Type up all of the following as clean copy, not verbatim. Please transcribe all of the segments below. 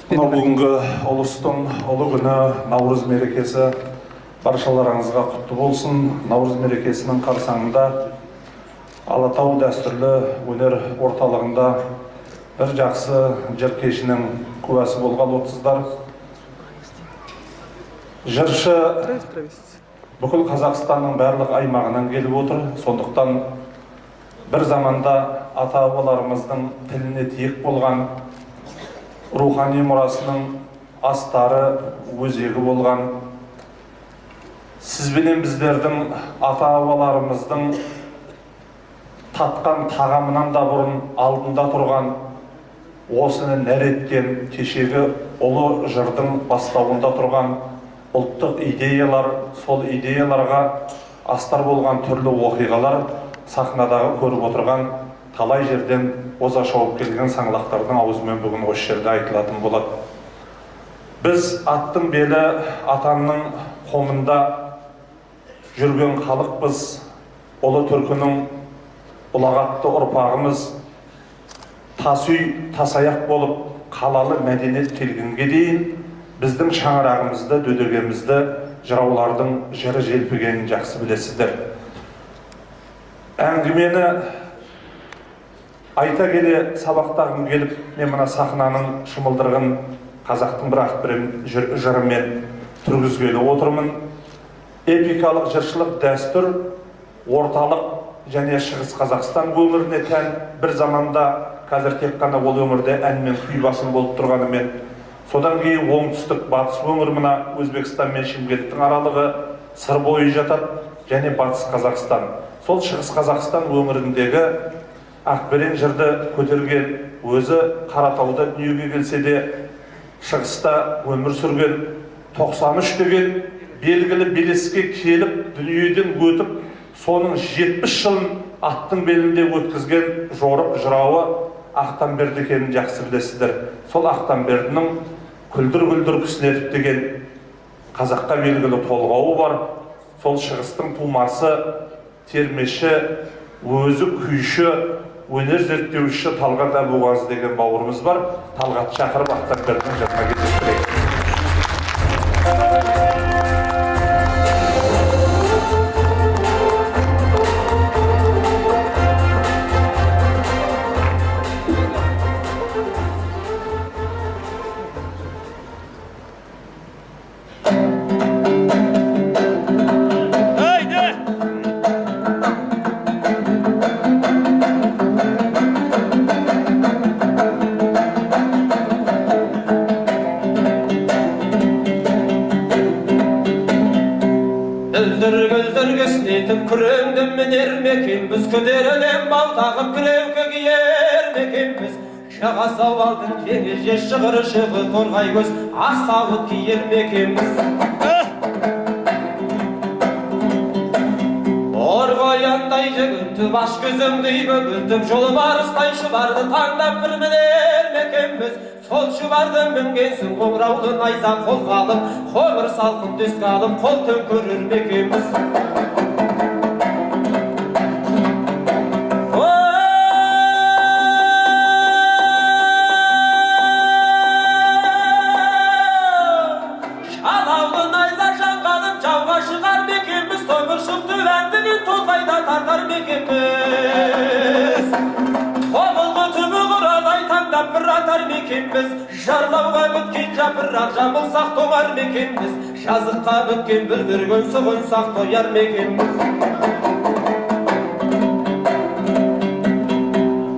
Бүгінгі ұлыстың ұлы күні Наурыз мерекесі баршаларыңызға құтты болсын. Наурыз мерекесінің қарсаңында Алатау дәстүрлі өнер орталығында бір жақсы жыр кешінің куәсі болған отсыздар. Жыршы бүкіл Қазақстанның барлық аймағынан келіп отыр. Сондықтан бір заманда ата-бабаларымыздың тіліне тиек болған, рухани мұрасының астары өзегі болған, сізбенен біздердің ата-бабаларымыздың татқан тағамынан да бұрын алдында тұрған, осыны нәр еткен кешегі ұлы жырдың бастауында тұрған ұлттық идеялар, сол идеяларға астар болған түрлі оқиғалар сахнадағы көріп отырған талай жерден оза шауып келген саңлақтардың аузымен бүгін осы жерде айтылатын болады. Біз аттың белі атаңның қомында жүрген халықпыз, ұлы түркінің ұлағатты ұрпағымыз, тасүй тасаяқ болып қалалы мәдениет келгенге дейін біздің шаңырағымызды, дөдегемізді жыраулардың жыры желпігенін жақсы білесіздер. Әңгімені айта келе сабақтағым келіп, мен мына сахнаның шымылдырғын қазақтың бір жырымен түргізгелі отырмын. Эпикалық жыршылық дәстүр орталық және шығыс Қазақстан өңіріне тән. Bir заманда қазір тек қана ол өңірде ән мен күй басым болып тұрғанымен, содан кейін оңтүстік батыс өңір, мына Өзбекстан мен Шымкенттің аралығы сыр бойы жатады, және батыс Қазақстан. Сол шығыс Қазақстан өңіріндегі Ақберен жырды көтерген, өзі Қаратауда дүниеге келсе де шығыста өмір сүрген, 93 деген белгілі белеске келіп дүниеден өтіп, соның 70 жылын аттың белінде өткізген жорық жырауы Ақтанберді екенін жақсы білесіздер. Сол Ақтанбердінің күлдір-күлдір кісінетіп деген қазаққа белгілі толғауы бар. Сол шығыстың тумасы, термеші, өзі күйші, өнер зерттеуші Талғат Әбуғазы деген бауырымыз бар. Талғат шақырып Ақтанбердінің жырына кетірейік. Biz köderelen baltağıp grevke giyer mekimiz. Şağa savaldın kenice şığır şığı torgay göz asavut giyer mekimiz. Orgoyanday jegüntü baş gözümdüy bögüldüm. Jolu barыстay şıbardı tandap bir miner mekimiz. Sol şıbardım müngensin qoğraulun ayzan kol kalım. Komur salkın düz kalım kol tönkürür mekimiz. Жарлауға бүткен жапырақ жабылсақ тоғар мекенбіз. Жазыққа бүткен бүлдірген сұғынсақ тояр мекенбіз.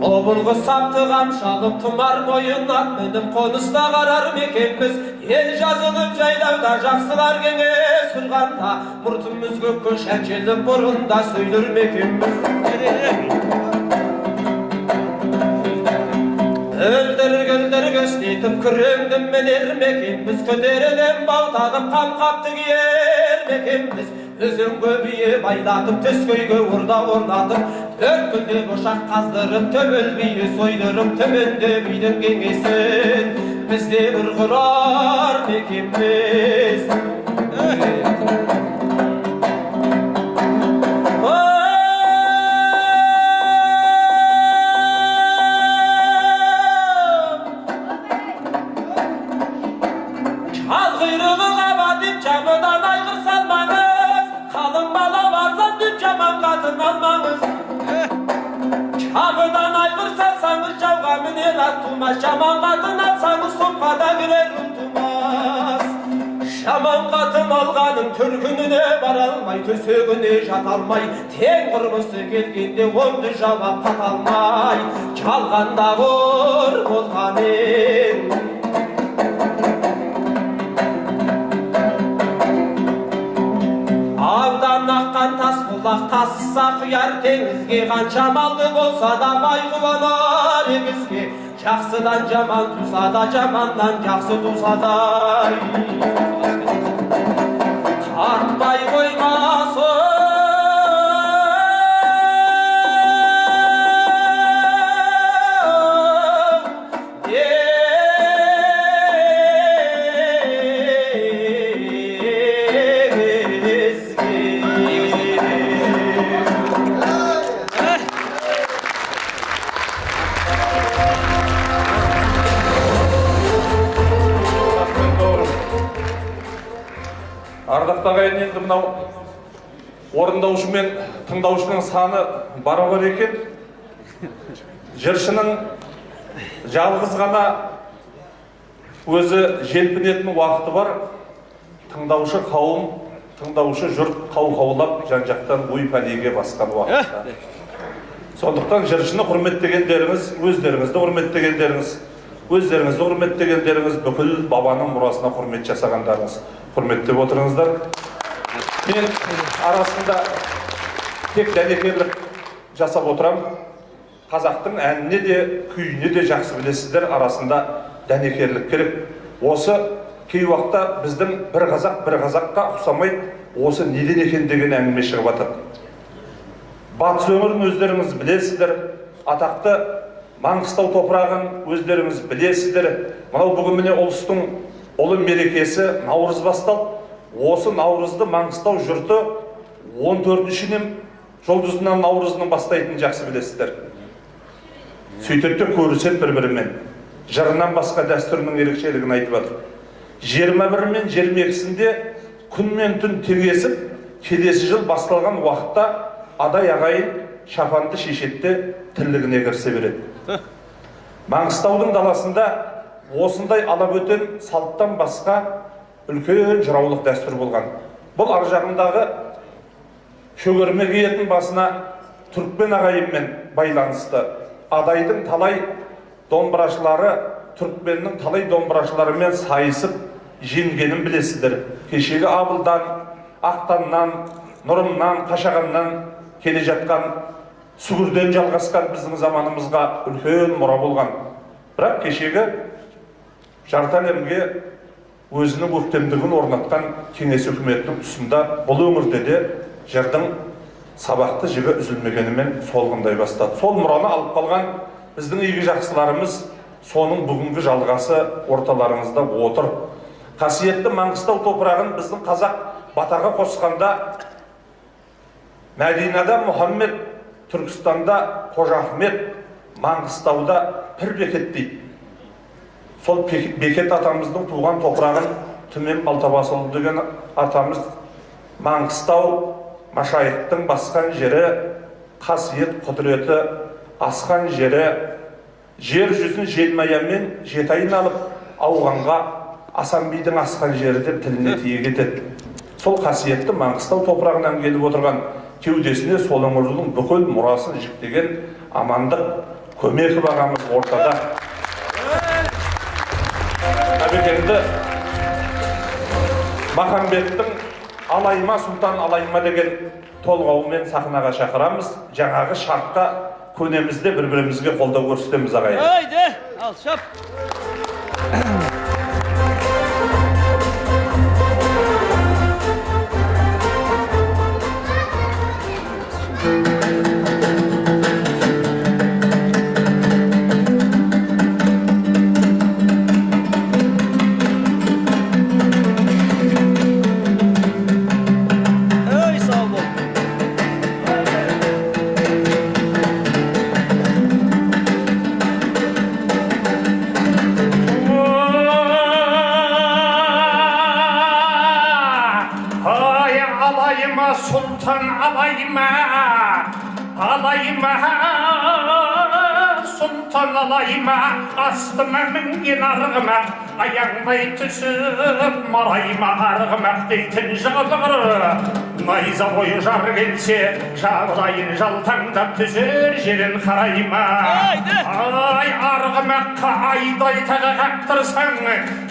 Обылғы саптыған шалып тұмар бойынат мініп қоныста қарар мекенбіз. Ел жазылып жайлауда жақсылар кеңес құрғанда, мұртымыз көкке шәкеліп бұрында сөйлір мекенбіз. Öldür gösnetip küründüm men ermekimiz. Köderelen bağtağıp kan kaptı giyer mekimiz. Üzüm göbüyü baylatıp tösköyge urda ornatıp, dört günde boşak kazdırıp töbül soydurıp tömünde büydün gengesin. Bizde bir kurar mekimiz. satın almanız. Çamıdan aygır satsanız cavga miner atılmaz. Şaman katın alsanız sopkada girer unutulmaz. Şaman katın alganın türkününe varalmay, tösegüne jatalmay. Ten kırmızı gelgende ondu cevap katalmay. Çalganda vur bolganın. Avdan akkan tas bulak tassa kıyar denizge. Kança maldı bolsa da bay kuvanar egizge. Jaksıdan jaman tusa da jamandan jaksı tusa da. Katmay koymasın. Ардақты ағайын, енді мынау орындаушы мен тыңдаушының саны барабар екен. Жыршының жалғыз ғана өзі желпінетін уақыты бар. Тыңдаушы қауым, тыңдаушы жұрт қау-қаулап жан-жақтан ой-пәлеге басқан уақытта. Сондықтан жыршыны құрметтегендеріңіз, өздеріңізді құрметтегендеріңіз бүкіл бабаның мұрасына құрмет жасағандарыңыз. Құрметтеп отырыңыздар. Мен арасында тек дәнекерлік жасап отырам. Қазақтың әніне де, күйіне де жақсы білесіздер, арасында дәнекерлік керек. Осы кей уақытта біздің бір қазаққа ұқсамайды, осы неден екен деген әңгіме шығып жатыр. Батыс өңірін өздеріңіз білесіздер, атақты Маңғыстау топырағын өздеріңіз білесіздер. Мынау бүгін міне ұлыстың ұлы мерекесі Наурыз басталды. Осы Наурызды Маңғыстау жұрты 14-шінен жұлдызынан Наурызының бастайтынын жақсы білесіздер. Сөйтетті көрісет бір-бірімен. Жырынан басқа дәстүрінің ерекшелігін айтып жатыр. 21 мен 22-сінде күн мен түн теңесіп, келесі жыл басталған уақытта адай ағайын шапанды шешетті тірлігіне кірсе береді. Маңғыстаудың даласында осындай алабөтен салттан басқа үлкен жыраулық дәстүр болған. Бұл ар жағындағы шөгерме киетін басына түрікмен ағайынмен байланысты. Адайдың талай домбырашылары түрікменнің талай домбырашыларымен сайысып жеңгенін білесіздер. Кешегі Абылдан, Ақтаннан, Нұрымнан, Қашағаннан келе жатқан сүгірден жалғасқан біздің заманымызға үлкен мұра болған. Бірақ кешегі жарты әлемге өзінің өктемдігін орнатқан кеңес үкіметінің тұсында бұл өңірде де жырдың сабақты жібі үзілмегенімен солғындай бастады. Сол мұраны алып қалған біздің игі жақсыларымыз соның бүгінгі жалғасы орталарыңызда отыр. Қасиетті Маңғыстау топырағын біздің қазақ батаға қосқанда Мәдинада Мұхаммед, Түркістанда Қожа Ахмет, Маңғыстауда пір бекет дейді. Сол бекет атамыздың туған топырағын Түмен Балтабасұлы деген атамыз Маңғыстау машайықтың басқан жері, қасиет құдіреті асқан жері, жер жүзін желмаямен жетайын алып, ауғанға Асан бидің асқан жері деп тіліне тиек етеді. Сол қасиетті Маңғыстау топырағынан келіп отырған кеудесіне сол өңірдің бүкіл мұрасын жіктеген Амандық Көмеков ағамыз ортада. Әбекеңді Махамбеттің Алайма Сұлтан Алайма деген толғауымен сахнаға шақырамыз. Жаңағы шартқа көнемізде бір-бірімізге қолдау көрсетеміз ағайын. Haydi, al şap. Ey sağ ol. Oh сұлтан алайма, алайма, сұлтан алайма, астыма мінген арғыма, аяңдай түсіп марайма арғымақ дейтін жалғыр. Найза бойы жар келсе, жағдайын жалтаңдап түсер жерін қарайма. Ай, арғымаққа айдай тағы қақтырсаң,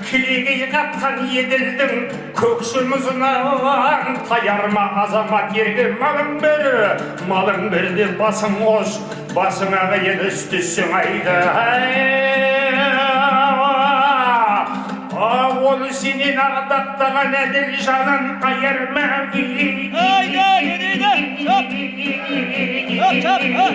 кілегей қапқан еділдің көкші мұзынан таярма азамат ерге малың бір деп басың қос, басыңа қиын үстісің айды. Оны сенен ардақтаған әділ жанын айырма. Haydi, haydi, haydi. Çap, çap, çap.